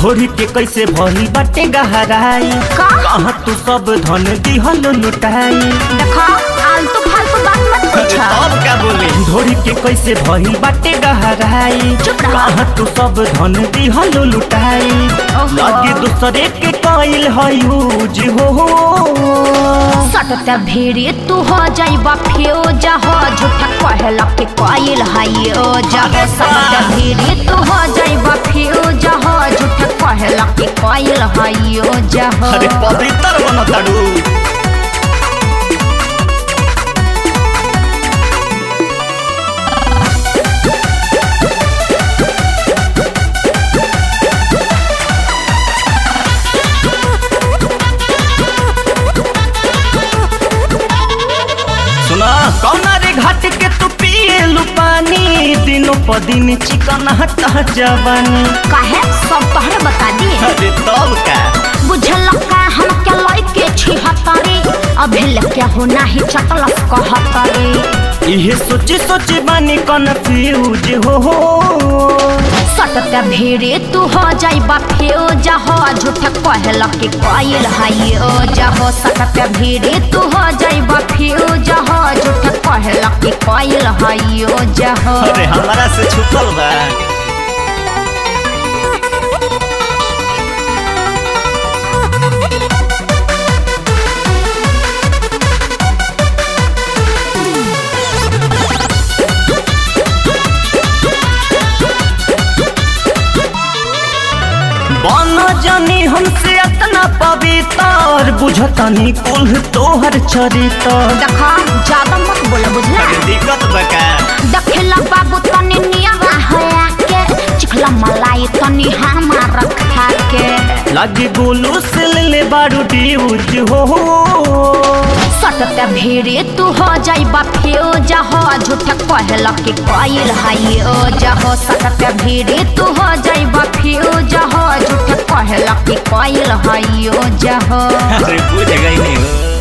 ढोरी के कैसे भरी बाटे गहराई कहाँ तू सब धन दिहल लुटाई। देखो आलतू फालतू बात मत पूछ। तब क्या बोले ढोरी के कैसे भरी बाटे गहराई कहाँ तू सब धन दिहल लुटाई। लगे दूसरे के कइल है यूज हो सटता भेड़े तू हो जाइबा फ्यूज हो झूठा कहला के कइल है यूज हो। सटता भेड़े तू हो जाइबा फ्यूज हो झूठा कहला के कइल है यूज हो। अरे पवित्र बनताड़ू कौना रे घाट के तू पिएलू पानी दिनों प दिन चिकन हटा जवानी। काहे सब तोहरे बता दी। अरे तब का बुझल का हम के लइके छिहत्तरी अभी लेके हो नाही चटलस कहतरी। इहे सोची सोची बानी कन्फ्यूज हो सटता भेड़े तू हो जाइबा फ्यूज हो झूठा कहला के कइल है यूज हो। सटता भेड़े तू हो जाइबा फ्यूज हो झूठा कहला के कइल है यूज हो। अरे हमारा से छुपल बा जानी हमसे इतना पवित्र बुझतनी कुल तोहर चरित्र। देखा ज्यादा मत बोला बुझला। दिक्कत बका देखला बाबू तनी नियरा होया के चिखला मलाई तनी हमारा खा के लगे गोलू से ले बारू ड्यूज हो। सटता भेड़े तू हो जाइबा फ्यूज हो झूठा कहला के कइल है यूज हो। सटता भेड़े तू हो जाइबा फ्यूज हो झूठा कहला के कइल है यूज हो। अरे बुझ गई नहीं हो।